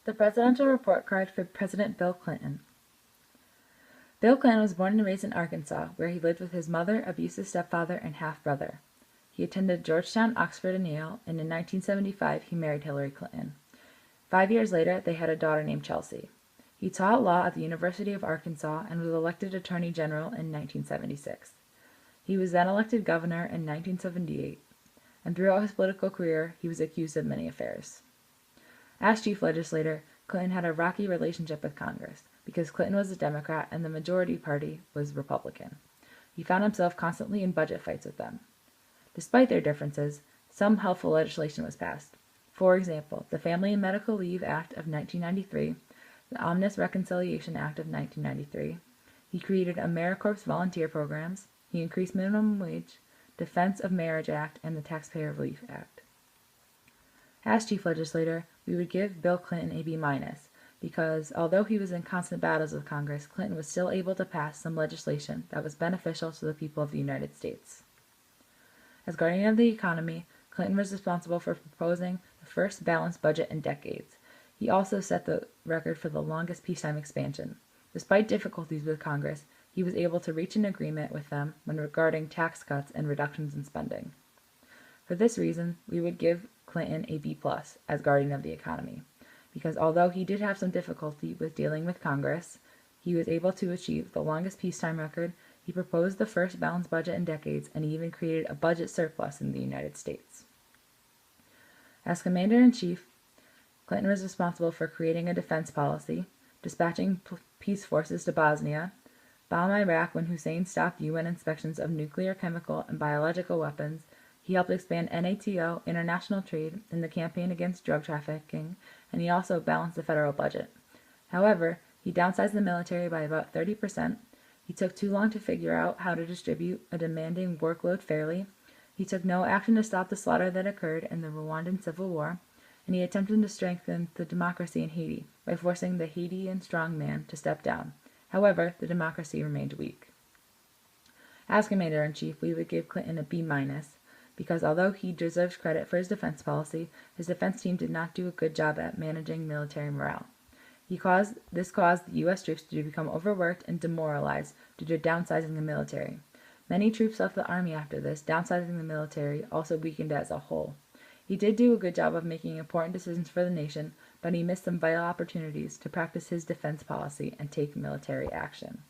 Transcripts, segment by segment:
The presidential report card for President Bill Clinton. Bill Clinton was born and raised in Arkansas, where he lived with his mother, abusive stepfather, and half-brother. He attended Georgetown, Oxford, and Yale, and in 1975 he married Hillary Clinton. 5 years later, they had a daughter named Chelsea. He taught law at the University of Arkansas and was elected Attorney General in 1976. He was then elected governor in 1978, and throughout his political career, he was accused of many affairs. As chief legislator, Clinton had a rocky relationship with Congress, because Clinton was a Democrat and the majority party was Republican. He found himself constantly in budget fights with them. Despite their differences, some helpful legislation was passed. For example, the Family and Medical Leave Act of 1993, the Omnibus Reconciliation Act of 1993. He created AmeriCorps volunteer programs. He increased minimum wage, Defense of Marriage Act, and the Taxpayer Relief Act. As chief legislator, we would give Bill Clinton a B-, because although he was in constant battles with Congress, Clinton was still able to pass some legislation that was beneficial to the people of the United States. As guardian of the economy, Clinton was responsible for proposing the first balanced budget in decades. He also set the record for the longest peacetime expansion. Despite difficulties with Congress, he was able to reach an agreement with them when regarding tax cuts and reductions in spending. For this reason, we would give Clinton a B+ as guardian of the economy, because although he did have some difficulty with dealing with Congress, he was able to achieve the longest peacetime record. He proposed the first balanced budget in decades, and he even created a budget surplus in the United States. As Commander-in-Chief, Clinton was responsible for creating a defense policy, dispatching peace forces to Bosnia, bombed Iraq when Hussein stopped UN inspections of nuclear, chemical, and biological weapons. He helped expand NATO, international trade, and the campaign against drug trafficking, and he also balanced the federal budget. However, he downsized the military by about 30%. He took too long to figure out how to distribute a demanding workload fairly. He took no action to stop the slaughter that occurred in the Rwandan Civil War, and he attempted to strengthen the democracy in Haiti by forcing the Haitian strongman to step down. However, the democracy remained weak. As Commander-in-Chief, we would give Clinton a B-, because although he deserves credit for his defense policy, his defense team did not do a good job at managing military morale. This caused the U.S. troops to become overworked and demoralized due to downsizing the military. Many troops left the army after this. Downsizing the military also weakened it as a whole. He did do a good job of making important decisions for the nation, but he missed some vital opportunities to practice his defense policy and take military action.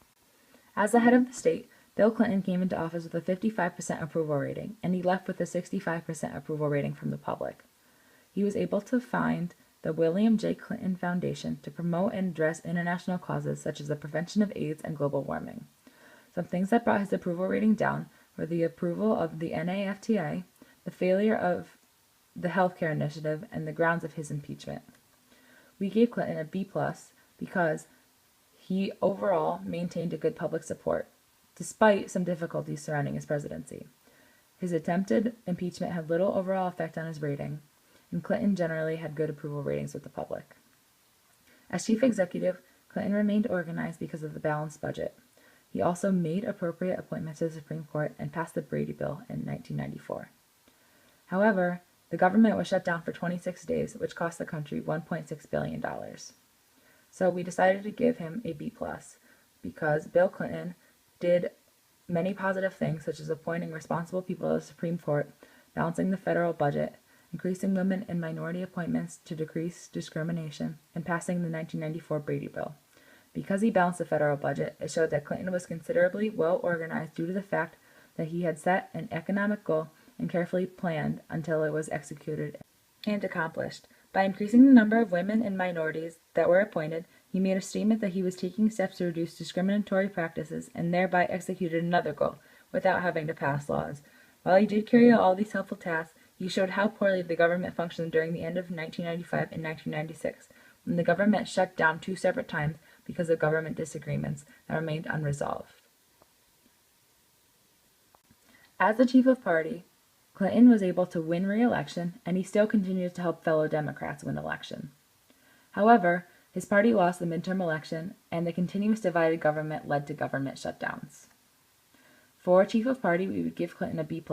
As the head of the state, Bill Clinton came into office with a 55% approval rating, and he left with a 65% approval rating from the public. He was able to find the William J. Clinton Foundation to promote and address international causes such as the prevention of AIDS and global warming. Some things that brought his approval rating down were the approval of the NAFTA, the failure of the healthcare initiative, and the grounds of his impeachment. We gave Clinton a B+ because he overall maintained a good public support, despite some difficulties surrounding his presidency. His attempted impeachment had little overall effect on his rating, and Clinton generally had good approval ratings with the public. As chief executive, Clinton remained organized because of the balanced budget. He also made appropriate appointments to the Supreme Court and passed the Brady Bill in 1994. However, the government was shut down for 26 days, which cost the country $1.6 billion. So we decided to give him a B+, because Bill Clinton did many positive things, such as appointing responsible people to the Supreme Court, balancing the federal budget, increasing women and minority appointments to decrease discrimination, and passing the 1994 Brady Bill. Because he balanced the federal budget, it showed that Clinton was considerably well organized due to the fact that he had set an economic goal and carefully planned until it was executed and accomplished. By increasing the number of women and minorities that were appointed, he made a statement that he was taking steps to reduce discriminatory practices and thereby executed another goal without having to pass laws. While he did carry out all these helpful tasks, he showed how poorly the government functioned during the end of 1995 and 1996, when the government shut down 2 separate times because of government disagreements that remained unresolved. As the chief of party, Clinton was able to win re-election, and he still continues to help fellow Democrats win election. However, his party lost the midterm election, and the continuous divided government led to government shutdowns. For chief of party, we would give Clinton a B+.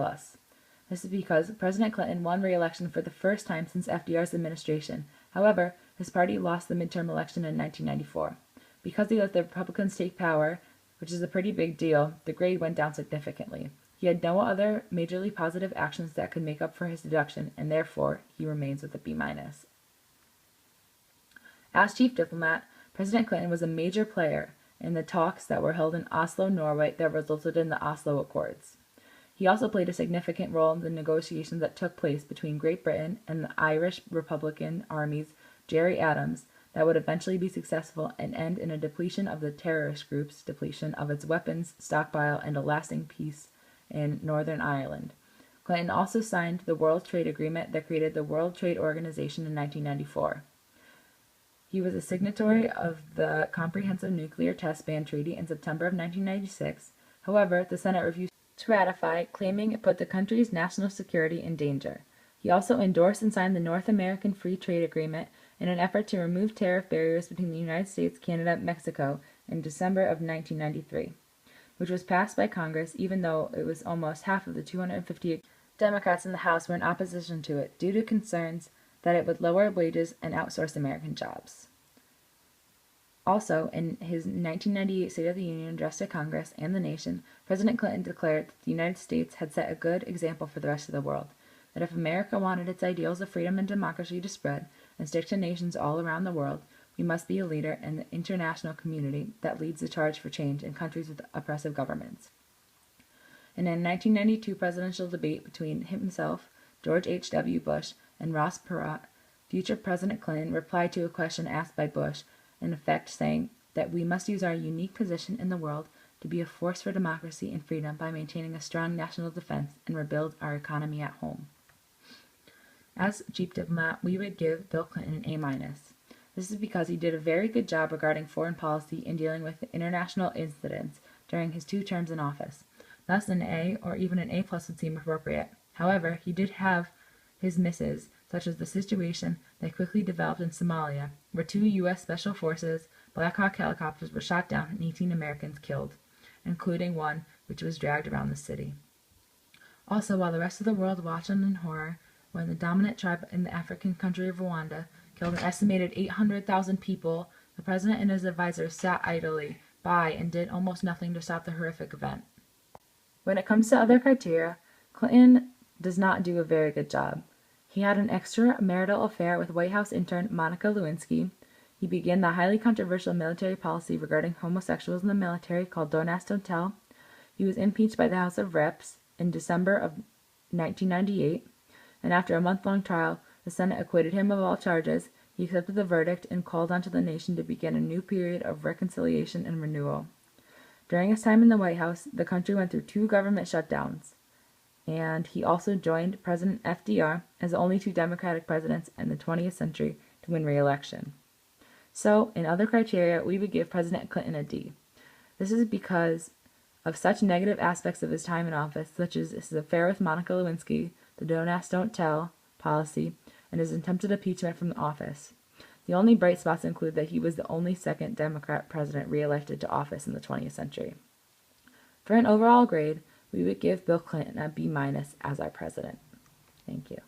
This is because President Clinton won re-election for the first time since FDR's administration. However, his party lost the midterm election in 1994. Because he let the Republicans take power, which is a pretty big deal, the grade went down significantly. He had no other majorly positive actions that could make up for his deduction, and therefore he remains with a B-. As chief diplomat, President Clinton was a major player in the talks that were held in Oslo, Norway, that resulted in the Oslo Accords. He also played a significant role in the negotiations that took place between Great Britain and the Irish Republican Army's Gerry Adams that would eventually be successful and end in a depletion of the terrorist group's depletion of its weapons stockpile and a lasting peace in Northern Ireland. Clinton also signed the World Trade Agreement that created the World Trade Organization in 1994. He was a signatory of the Comprehensive Nuclear Test Ban Treaty in September of 1996. However, the Senate refused to ratify, claiming it put the country's national security in danger. He also endorsed and signed the North American Free Trade Agreement in an effort to remove tariff barriers between the United States, Canada, and Mexico in December of 1993, which was passed by Congress even though it was almost half of the 250 Democrats in the House were in opposition to it due to concerns that it would lower wages and outsource American jobs. Also, in his 1998 State of the Union address to Congress and the nation, President Clinton declared that the United States had set a good example for the rest of the world, that if America wanted its ideals of freedom and democracy to spread and stick to nations all around the world, we must be a leader in the international community that leads the charge for change in countries with oppressive governments. In a 1992 presidential debate between himself, George H.W. Bush, and Ross Perot, future President Clinton replied to a question asked by Bush, in effect saying that we must use our unique position in the world to be a force for democracy and freedom by maintaining a strong national defense and rebuild our economy at home. As chief diplomat, we would give Bill Clinton an A-. This is because he did a very good job regarding foreign policy in dealing with international incidents during his 2 terms in office. Thus, an A or even an A+ would seem appropriate. However, he did have his misses, such as the situation that quickly developed in Somalia, where 2 U.S. Special Forces Black Hawk helicopters were shot down and 18 Americans killed, including one which was dragged around the city. Also, while the rest of the world watched on in horror, when the dominant tribe in the African country of Rwanda killed an estimated 800,000 people, the president and his advisors sat idly by and did almost nothing to stop the horrific event. When it comes to other criteria, Clinton does not do a very good job. He had an extramarital affair with White House intern Monica Lewinsky. He began the highly controversial military policy regarding homosexuals in the military called Don't Ask, Don't Tell. He was impeached by the House of Reps in December of 1998, and after a month-long trial, the Senate acquitted him of all charges. He accepted the verdict and called on the nation to begin a new period of reconciliation and renewal. During his time in the White House, the country went through 2 government shutdowns, and he also joined President FDR as the only 2 Democratic presidents in the 20th century to win re-election. So, in other criteria, we would give President Clinton a D. This is because of such negative aspects of his time in office, such as his affair with Monica Lewinsky, the Don't Ask, Don't Tell policy, and his attempted impeachment from the office. The only bright spots include that he was the only 2nd Democrat president re-elected to office in the 20th century. For an overall grade, we would give Bill Clinton a B- as our president. Thank you.